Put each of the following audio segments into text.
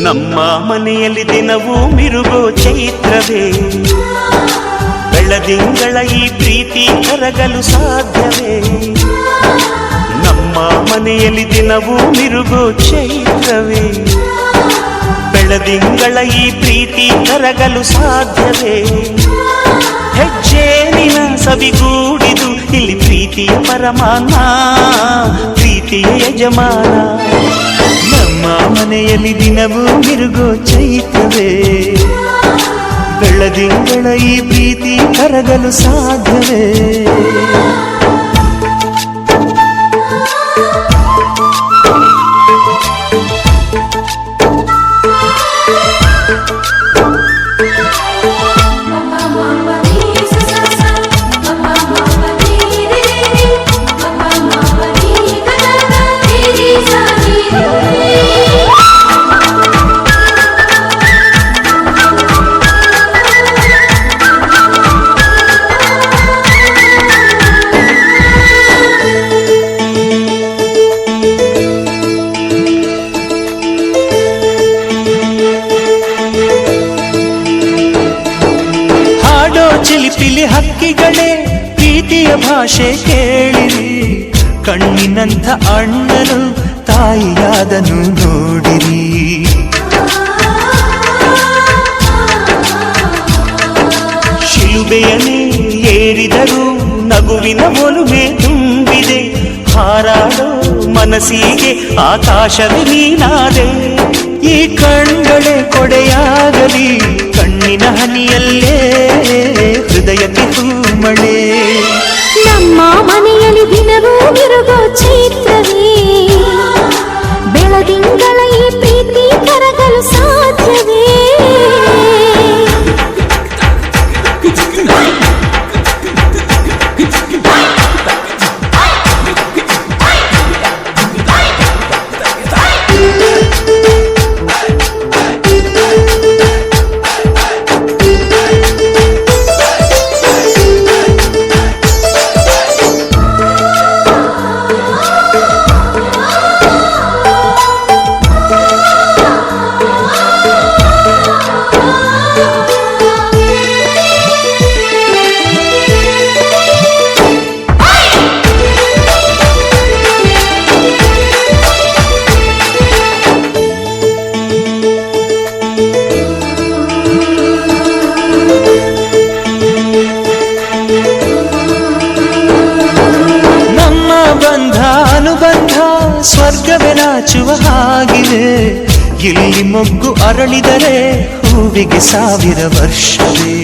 ನಮ್ಮ ಮನೆಯಲ್ಲಿ ದಿನವೂ ಮಿರುಗೋ ಚೈತ್ರವೇ, ಬೆಳದಿಂಗಳ ಈ ಪ್ರೀತಿ ಕರಗಲು ಸಾಧ್ಯವೇ? ನಮ್ಮ ಮನೆಯಲ್ಲಿ ದಿನವೂ ಮಿರುಗೋ ಚೈತ್ರವೇ, ಬೆಳದಿಂಗಳ ಈ ಪ್ರೀತಿ ಕರಗಲು ಸಾಧ್ಯವೇ? ಹೆಜ್ಜೇನಿನ ಸವಿಗೂಡಿದು ಇಲ್ಲಿ ಪ್ರೀತಿಯ ಪರಮಾನ, ಪ್ರೀತಿಯ ಯಜಮಾನ. ನಮ್ಮ ಮನೆಯಲ್ಲಿ ದಿನವೂ ಮಿರುಗೋ ಚೈತ್ರವೇ, ಬೆಳದಿಂಗಳ ಈ ಪ್ರೀತಿ ಕರಗಲು ಸಾಧ್ಯವೇ? ಚಿಲಿಪಿಲಿ ಹಕ್ಕಿಗಳೇ ಪ್ರೀತಿಯ ಭಾಷೆ ಕೇಳಿರಿ, ಕಣ್ಣಿನಂಥ ಅಣ್ಣನು ತಾಯಿಯಾದನು ನೋಡಿರಿ. ಶಿಲುಬೆಯನೇ ಏರಿದರೂ ನಗುವಿನ ಒಲುಮೆ ತುಂಬಿದೆ, ಹಾರಾಡೋ ಮನಸ್ಸಿಗೆ ಆಕಾಶವೇ ನೀನಾದೆ. ಈ ಕಣ್ಗಳೇ ಕೊಡೆಯಾಗಲಿ, ಕಣ್ಣಿನ ಹನಿಯಲ್ಲೇ ಹೃದಯಕ್ಕೆ ಹೂಮಳೆ. ನಮ್ಮ ಮನೆಯಲ್ಲಿ ದಿನವೂ ಮಿರುಗೋ ಚೈತ್ರವೇ, ಬೆಳದಿಂಗಳ ಈ ಪ್ರೀತಿ ಕರಗಲು ಸಾಧ್ಯವೇ? ಸ್ವರ್ಗವೇ ನಾಚುವ ಹಾಗಿದೆ, ಇಲ್ಲಿ ಮೊಗ್ಗು ಅರಳಿದರೆ ಹೂವಿಗೆ 1000 ವರ್ಷವೇ.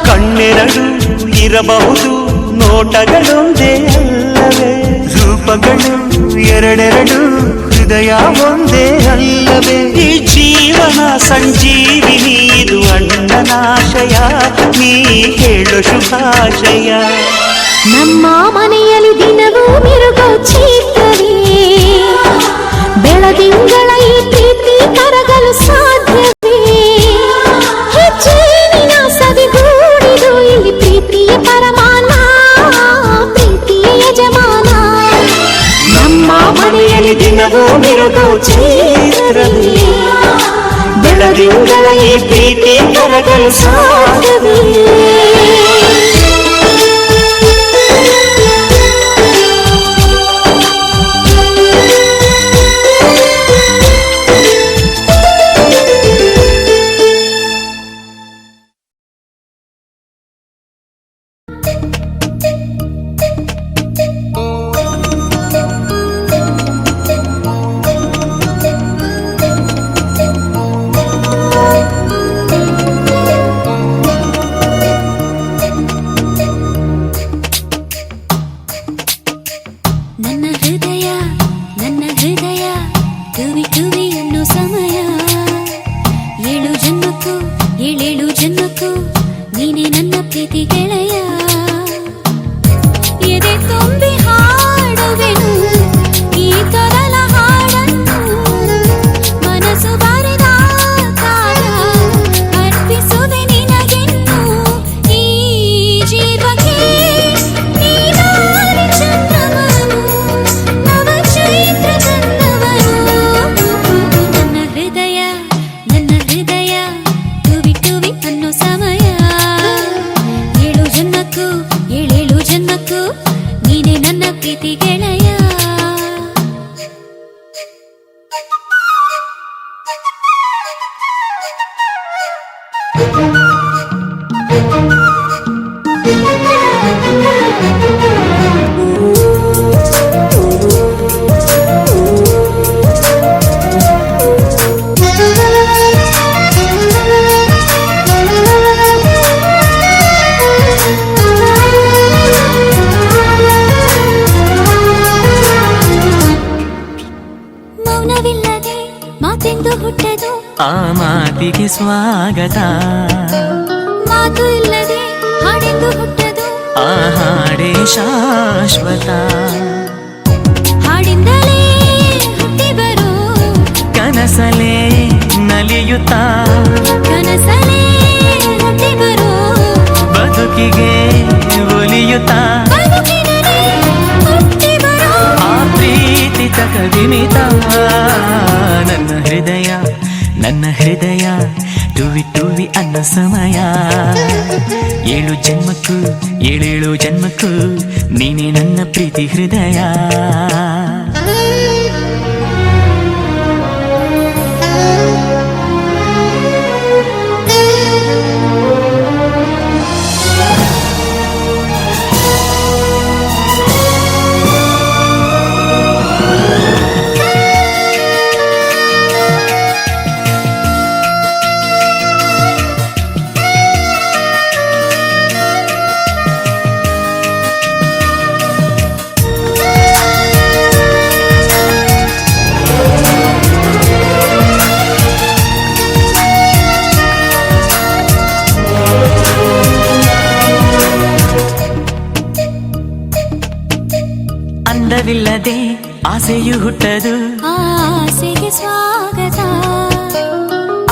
ಕಣ್ಣೆರಡು ಇರಬಹುದು, ನೋಟಗಳೊಂದೇ ಅಲ್ಲವೇ? ರೂಪಗಳು ಎರಡೆರಡು, ಹೃದಯ ಒಂದೇ ಅಲ್ಲವೇ? ಈ ಜೀವನ ಸಂಜೀವಿನಿ, ಇದು ಅಣ್ಣನಾಶಯ, ನೀ ಹೇಳು ಶುಭಾಶಯ. ನಮ್ಮ ಮನೆಯಲ್ಲಿ ದಿನವೂ ಮಿರುಗೋ ಚೈತ್ರವೇ, ಬೆಳದಿಂಗಳ ಈ ಪ್ರೀತಿ ಕರಗಲು ಸಾಧ್ಯವೇ? ಹೆಜ್ಜೇನಿನ ಸವಿಗೂಡಿದು ಇಲ್ಲಿ ಪ್ರೀತಿಯ ಪರಮಾನ, ಪ್ರೀತಿಯ ಯಜಮಾನ. ನಮ್ಮ ಮನೆಯಲ್ಲಿ ದಿನವೂ ಮಿರುಗೋ ಚೈತ್ರವೇ, ಬೆಳದಿಂಗಳ ಈ ಪ್ರೀತಿ ಕರಗಲು ಸಾಧ್ಯವೇ? ನೀನೆ ನನ್ನ ಪ್ರೀತಿ ಗೆಳೆಯ ಎದೆ ತುಂಬಿ ಹಾಡುವೆನು ಈ ತೊರಲ ಹಾಡನ್ನು ಮನಸ್ಸು ಬಾರಿದ ಕಾಲ ಅರ್ಪಿಸುವೆ ನಿನಗೆನ್ನು ಈ ಜೀವಕ್ಕೆ ನೀನಾಗಿ ಚಂದ್ರವನು ನವ ಚೈತ್ರ ಚಂದ್ರವನು ನನ್ನ ಹೃದಯ ಟುವಿ ಟುವಿ ಅನ್ನೋ ಸಮಯ ಏಳೇಳು ಜನ್ಮಕ್ಕೂ ನೀನೆ ನನ್ನ ಪ್ರೀತಿ ಗೆಳೆಯ ಮೌನವಿಲ್ಲದೆ ಮಾತೆಂದು ಹುಟ್ಟದು ಆ ಮಾತಿಗೆ ಸ್ವಾಗತ ಮಾತು ಇಲ್ಲದೆ ಹಾಡೆಂದು ಹುಟ್ಟದು ಆ ಹಾಡೇ ಶಾಶ್ವತ ಹಾಡಿಂದಲೇ ಹುಟ್ಟಿ ಬರೋ ಕನಸಲೇ ನಲಿಯುತ್ತ ಕನಸಲೇ ಹುಟ್ಟಿ ಬರೋ ಬದುಕಿಗೆ ಒಲಿಯುತ್ತ ಬದುಕಿನಲ್ಲಿ ಹುಟ್ಟಿ ಬರೋ ಆ ಪ್ರೀತಿ ತಕದಿಮಿತ ನನ್ನ ಹೃದಯ ಟುವಿ ಟುವಿ ಅನ್ನೋ ಸಮಯ ಏಳೇಳು ಜನ್ಮಕ್ಕೂ ನೀನೆ ನನ್ನ ಪ್ರೀತಿ ಹೃದಯ ಅಂದವಿಲ್ಲದೆ ಆಸೆಯು ಹುಟ್ಟದು ಆಸೆಗೆ ಸ್ವಾಗತ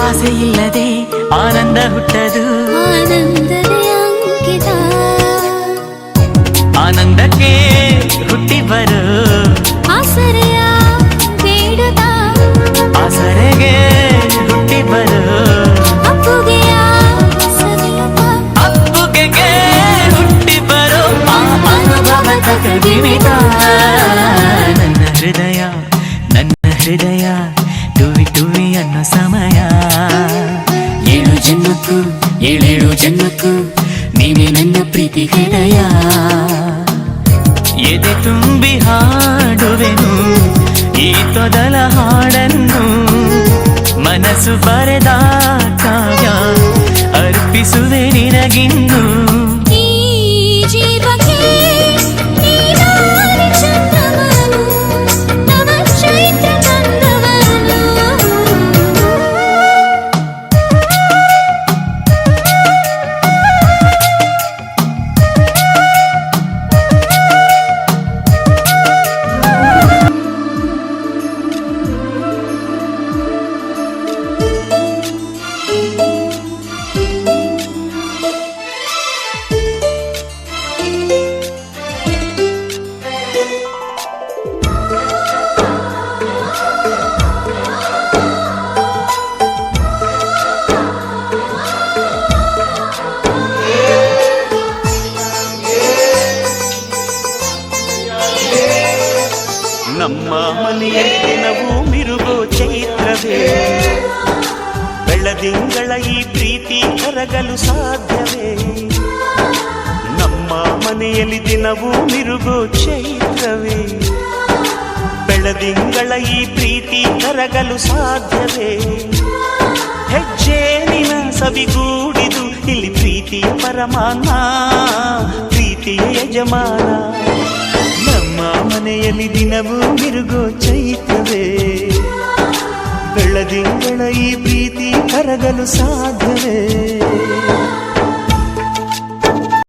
ಆಸೆ ಇಲ್ಲದೆ ಆನಂದ ಹುಟ್ಟದು ಆನಂದವೇ ಅಂಕಿತ ಆನಂದಕ್ಕೆ ಹುಟ್ಟಿ ಬರು ಆಸರೆಯ ಬೇಡುತ್ತ ಆಸರೆಗೆ ಹುಟ್ಟಿ ಬರು ಅಪ್ಪುಗೆಯ ಸವಿಯುತ್ತ ಅಪ್ಪುಗೆಗೆ ಹುಟ್ಟಿ ಬರು ಆ ಅನುಭವ ತಕದಿಮಿತ ನನ್ನ ಹೃದಯ ಟುವಿ ಟುವಿ ಅನ್ನೋ ಸಮಯ ಏಳೇಳು ಜನ್ಮಕ್ಕೂ ನೀನೆ ನನ್ನ ಪ್ರೀತಿ ಹೃದಯ ಎದೆ ತುಂಬಿ ಹಾಡುವೆನು ಈ ತೊದಲ ಹಾಡನ್ನು ಮನಸ್ಸು ಬರೆದ ಕಾವ್ಯ ಅರ್ಪಿಸುವೆ ನಿನಗಿನ್ನು ಈ ಜೀವಕ್ಕೆ ನೀನಾಗಿ ಚಂದ್ರವನು ನವ ಚೈತ್ರ ಚಂದ್ರವನು ನಮ್ಮ ಮನೆಯಲ್ಲಿ ದಿನವೂ ಮಿರುಗೋ ಚೈತ್ರವೇ ಬೆಳದಿಂಗಳ ಈ ಪ್ರೀತಿ ಕರಗಲು ಸಾಧ್ಯವೇ ನಮ್ಮ ಮನೆಯಲ್ಲಿ ದಿನವೂ ಮಿರುಗೋ ಚೈತ್ರವೇ ಬೆಳದಿಂಗಳ ಈ ಪ್ರೀತಿ ಕರಗಲು ಸಾಧ್ಯವೇ ಹೆಜ್ಜೇನಿನ ಸವಿಗೂಡಿದು ಇಲ್ಲಿ ಪ್ರೀತಿಯ ಪರಮಾನ ಪ್ರೀತಿಯ ಯಜಮಾನ ನಮ್ಮ ಮನೆಯಲ್ಲಿ ದಿನವೂ ಮಿರುಗೋ ಚೈತ್ರವೇ ಬೆಳದಿಂಗಳ ಈ ಪ್ರೀತಿ ಕರಗಲು ಸಾಧ್ಯವೇ